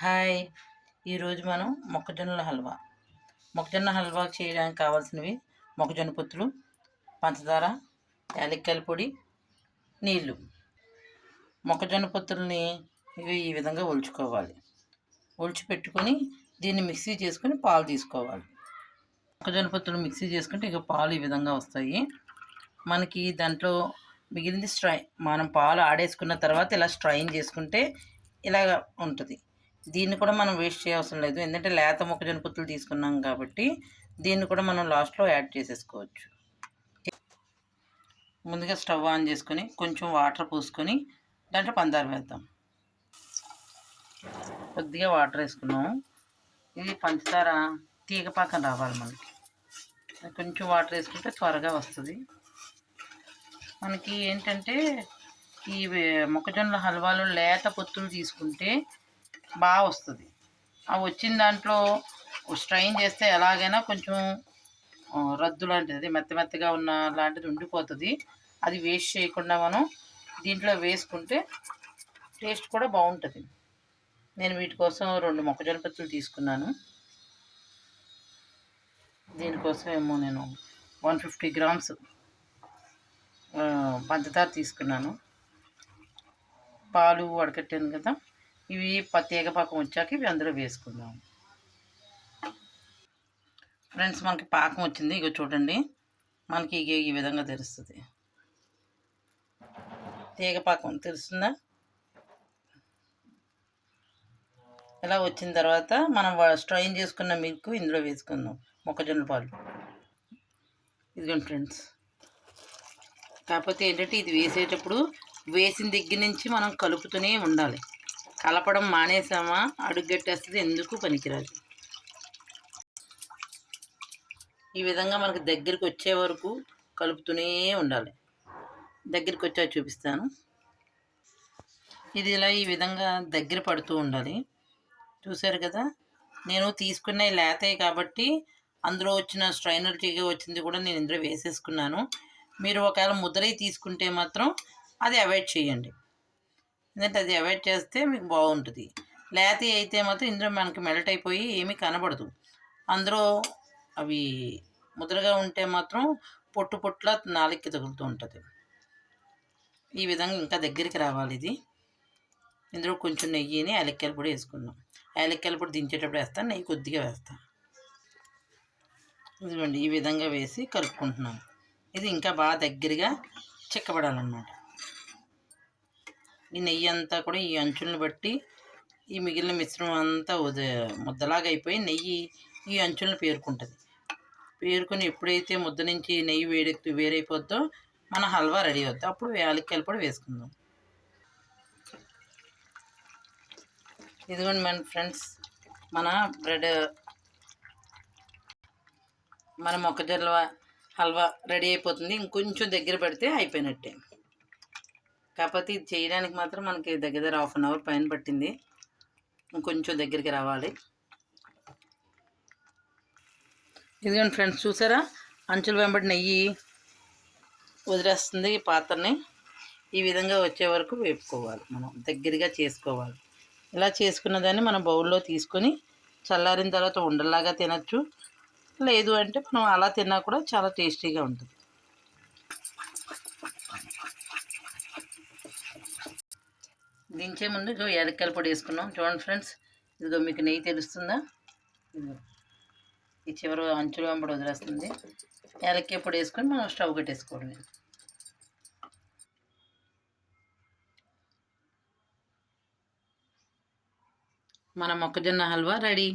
Hi! ఈరోజు మనం మొక్కజొన్న హల్వా చేయడానికి కావాల్సినవి మొక్కజొన్న పొత్తులు, పంచదార, యాలక్కాయల పొడి, నీళ్ళు. మొక్కజొన్న పొత్తుల్ని ఈ విధంగా ఒలుచుకోవాలి. ఒలిచిపెట్టుకొని దీన్ని మిక్సీ చేసుకొని పాలు తీసుకోవాలి. మొక్కజొన్న పొత్తులు మిక్సీ చేసుకుంటే ఇక పాలు ఈ విధంగా వస్తాయి. మనకి దాంట్లో మిగిలింది మనం పాలు ఆడేసుకున్న తర్వాత ఇలా స్ట్రైన్ చేసుకుంటే ఇలాగ ఉంటుంది. దీన్ని కూడా మనం వేస్ట్ చేయవసరం లేదు. ఎందుకంటే లేత మొక్కజొన్న పొత్తులు తీసుకున్నాం కాబట్టి దీన్ని కూడా మనం లాస్ట్లో యాడ్ చేసేసుకోవచ్చు. ముందుగా స్టవ్ ఆన్ చేసుకొని కొంచెం వాటర్ పోసుకొని దాంట్లో పంచదార వేద్దాం. కొద్దిగా వాటర్ వేసుకున్నాము. ఇది పంచదార తీగపాకం రావాలి మనకి. కొంచెం వాటర్ వేసుకుంటే త్వరగా వస్తుంది. మనకి ఏంటంటే ఈ మొక్కజొన్న హల్వాలో లేత పొత్తులు తీసుకుంటే బాగా వస్తుంది. ఆ వచ్చిన దాంట్లో స్ట్రైన్ చేస్తే ఎలాగైనా కొంచెం రద్దు లాంటిది మెత్తగా ఉన్న లాంటిది ఉండిపోతుంది. అది వేస్ట్ చేయకుండా మనం దీంట్లో వేసుకుంటే టేస్ట్ కూడా బాగుంటుంది. నేను వీటి కోసం 2 మొక్కజొన్న పొత్తులు తీసుకున్నాను. దీనికోసం ఏమో నేను 150 గ్రామ్స్ పంచదార తీసుకున్నాను. పాలు వడకట్టాను కదా, ఇవి తీగ పాకం వచ్చాక ఇవి అందులో వేసుకుందాం. ఫ్రెండ్స్, మనకి పాకం వచ్చింది. ఇగో చూడండి, మనకి ఈ విధంగా తెలుస్తుంది. తీగ పాకం తెలుస్తుందా? ఇలా వచ్చిన తర్వాత మనం స్ట్రైన్ చేసుకున్న మిల్క్ ఇందులో వేసుకుందాం. మొక్కజొన్న పాలు ఇదిగోండి ఫ్రెండ్స్. కాకపోతే ఏంటంటే ఇది వేసేటప్పుడు వేసిన దగ్గర నుంచి మనం కలుపుతూనే ఉండాలి. కలపడం మానేసామా అడుగట్టేస్తుంది, ఎందుకు పనికిరాదు. ఈ విధంగా మనకి దగ్గరికి వచ్చే వరకు కలుపుతూనే ఉండాలి. దగ్గరికి వచ్చా చూపిస్తాను. ఇది ఇలా ఈ విధంగా దగ్గర పడుతూ ఉండాలి. చూసారు కదా, నేను తీసుకున్న లేతాయి కాబట్టి అందులో వచ్చిన స్ట్రైనర్ తీగ వచ్చింది కూడా నేను ఇందులో వేసేసుకున్నాను. మీరు ఒకవేళ ముద్రై తీసుకుంటే మాత్రం అది అవాయిడ్ చేయండి. ఎందుకంటే అది అవాయిడ్ చేస్తే మీకు బాగుంటుంది. లేతవి అయితే మాత్రం ఇందులో మనకి మెల్ట్ అయిపోయి ఏమీ కనబడదు. అందులో అవి ముద్రగా ఉంటే మాత్రం పొట్టులా నాలుగుకి తగులుతూ ఉంటుంది. ఈ విధంగా ఇంకా దగ్గరికి రావాలి ఇది. ఇందులో కొంచెం నెయ్యిని యాలక్కాయల పొడి వేసుకుందాం. యాలక్కాయల పొడి దించేటప్పుడు వేస్తాను, నెయ్యి కొద్దిగా వేస్తాను. ఇదిగోండి, ఈ విధంగా వేసి కలుపుకుంటున్నాను. ఇది ఇంకా బాగా దగ్గరగా చిక్కబడాలన్నమాట. ఈ నెయ్యి అంతా కూడా ఈ అంచులను బట్టి ఈ మిగిలిన మిశ్రమం అంతా ముద్దలాగా అయిపోయి నెయ్యి ఈ అంచులను పేరుకుంటుంది. పేరుకొని ఎప్పుడైతే ముద్ద నుంచి నెయ్యి వేరైపోద్దో మన హల్వా రెడీ అవుతుంది. అప్పుడు యాలక్కాయల పొడి వేసుకుందాం. ఇదిగోండి మన ఫ్రెండ్స్, మన మొక్కజొన్న హల్వా రెడీ అయిపోతుంది. ఇంకొంచెం దగ్గర పడితే అయిపోయినట్టే. కాకపోతే ఇది చేయడానికి మాత్రం మనకి దగ్గర 1/2 అవర్ పైన పట్టింది. ఇంకొంచెం దగ్గరికి రావాలి. ఇదిగోండి ఫ్రెండ్స్, చూసారా, అంచులు వెంబడి నెయ్యి వదిలేస్తుంది. ఈ పాత్రని ఈ విధంగా వచ్చే వరకు వేపుకోవాలి. మనం దగ్గరగా చేసుకోవాలి. ఇలా చేసుకున్న దాన్ని మనం బౌల్లో తీసుకొని చల్లారిన తర్వాత ఉండల్లాగా తినచ్చు. లేదు అంటే మనం అలా తిన్నా కూడా చాలా టేస్టీగా ఉంటుంది. దించే ముందు ఇదిగో యాలక్కాయల పొడి వేసుకున్నాం. చూడండి ఫ్రెండ్స్, ఇదిగో మీకు నెయ్యి తెలుస్తుందా? ఇదిగో ఈ చివరి అంచులు వెంబడి వదిలేస్తుంది. యాలక్కాయ పొడి వేసుకొని మనం స్టవ్ కట్టేసుకోవడమే. మన మొక్కజొన్న హల్వా రెడీ.